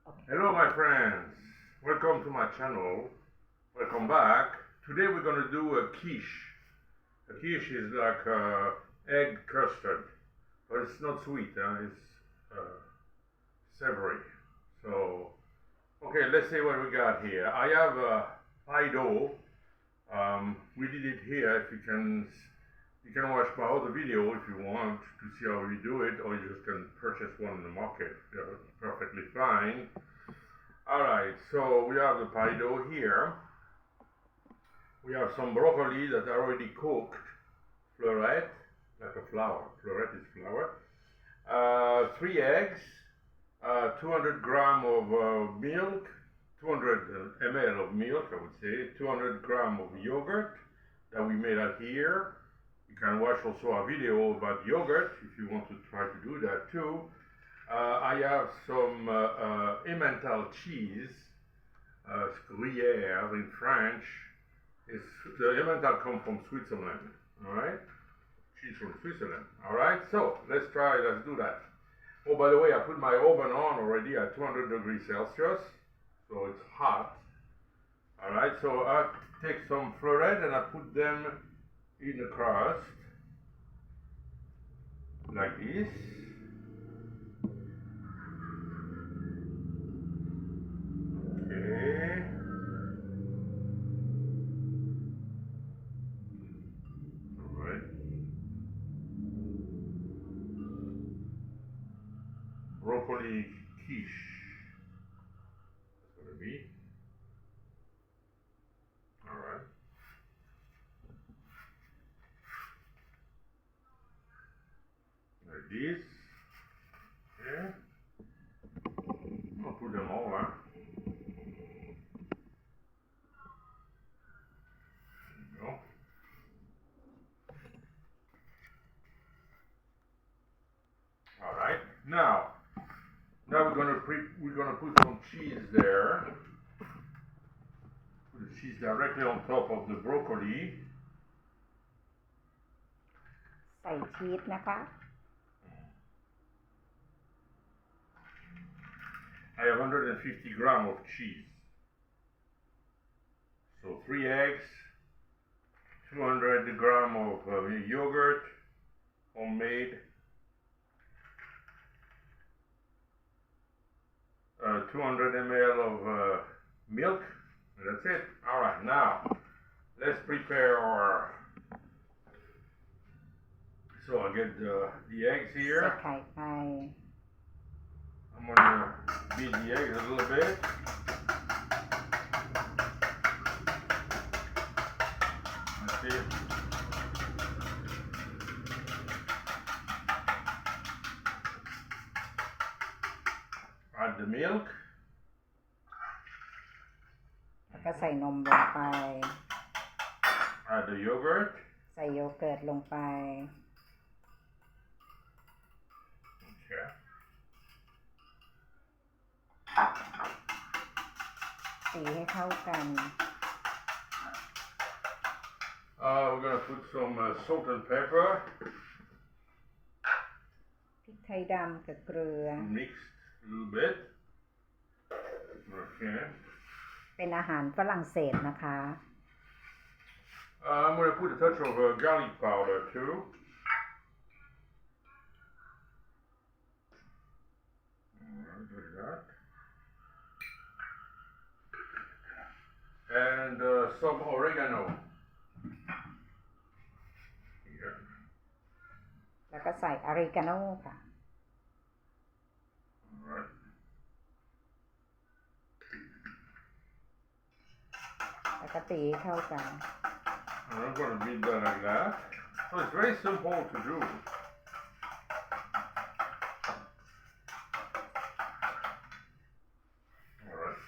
Hello my friends, welcome to my channel, welcome back. Today we're going to do a quiche. A quiche is like egg custard, but it's not sweet, it's savory. So, okay, let's see what we got here. I have a pie dough. We did it here. If you can watch my other video if you want to see how we do it, or you just can purchase one in the market. They're perfectly fine. Alright, so we have the pie dough here. We have some broccoli that are already cooked, florette, like a flour. Florette is flour. 3 eggs, 200 grams of milk, 200 ml of milk, I would say, 200 grams of yogurt that we made out here. You can watch also a video about yogurt if you want to try to do that too. I have some Emmental cheese, gruyere in French. The Emmental comes from Switzerland, alright? Cheese from Switzerland, alright? So, let's do that. Oh, by the way, I put my oven on already at 200 degrees Celsius, so it's hot. Alright, so I take some florette and I put them in the crust, like this. Okay. Alright. Broccoli quiche. That's gonna be. Alright. Like this. Yeah. I'll put them all on. Alright, now we're gonna put some cheese there. Put the cheese directly on top of the broccoli. ใส่ชีสนะคะ I have 150 grams of cheese. So 3 eggs, 200 grams of yogurt, homemade, 200 ml of milk. That's it. All right, now let's prepare our. So I get the eggs ใส่ here. ไข่ไป I'm gonna beat the eggs a little bit. That's it. Add the milk. แล้วก็ใส่นมลงไป Add the yogurt. ใส่โยเกิร์ตลงไป Okay. ตีให้เข้ากัน We're gonna put some salt and pepper. พริกไทยดำกับเกลือ Mixed a little bit. Okay. เป็นอาหารฝรั่งเศสนะคะ I'm gonna put a touch of garlic powder too. Like that. And some oregano. Here. แล้วก็ใส่ออริกาโน่ค่ะ Alright. แล้วก็ตีให้เข้ากัน And I'm gonna beat that like that. So it's very simple to do. Alright.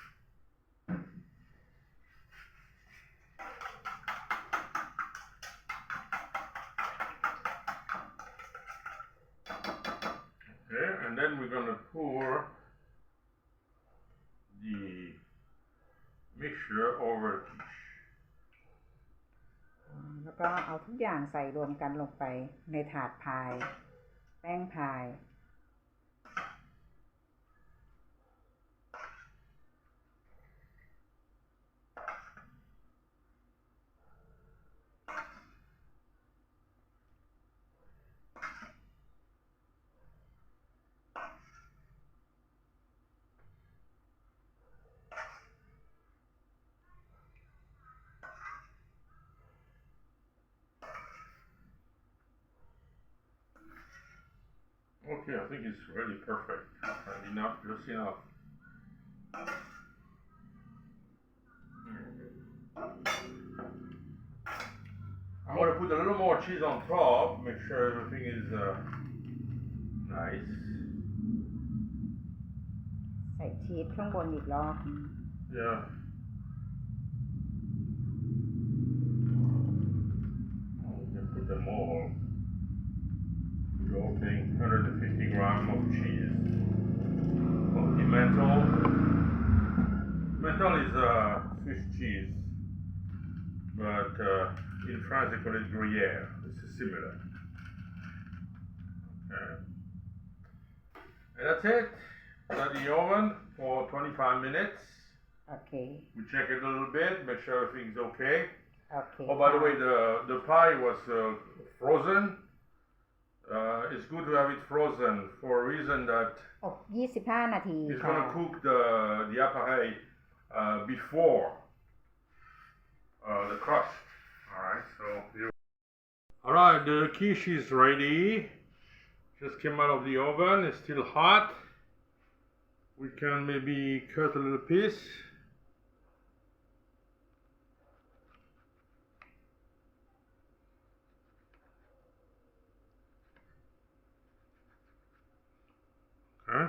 Okay, and then we're gonna pour the mixture over the quiche. แล้วก็เอาทุกอย่างใส่รวมกันลงไปในถาดพาย แป้งพาย Okay, I think it's really perfect. And enough, just enough. I'm going to put a little more cheese on top, make sure everything is nice. ใส่ชีสข้างบนอีกรอบ Yeah. We can put them all. The whole thing, 150 grams of cheese. Emmental. Emmental is Swiss cheese, but in France they call it gruyere. It's similar. Okay. And that's it. Put that in the oven for 25 minutes. โอเค We check it a little bit, make sure everything's okay. โอเค Oh, by the way, the pie was frozen. It's good to have it frozen for a reason that อบ25 นาที it's ค่ะ going to cook the appareil before the crust. All right, so here. All right, the quiche is ready. Just came out of the oven. It's still hot. We can maybe cut a little piece. Okay.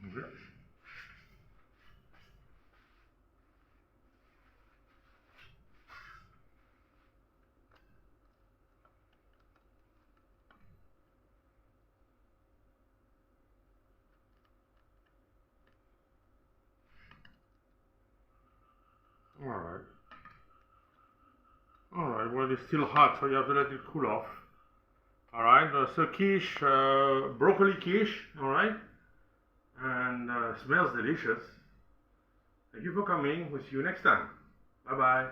Okay. All right, well, it's still hot, so you have to let it cool off. All right, so quiche, broccoli quiche, all right, and smells delicious. Thank you for coming. We'll see you next time. Bye-bye.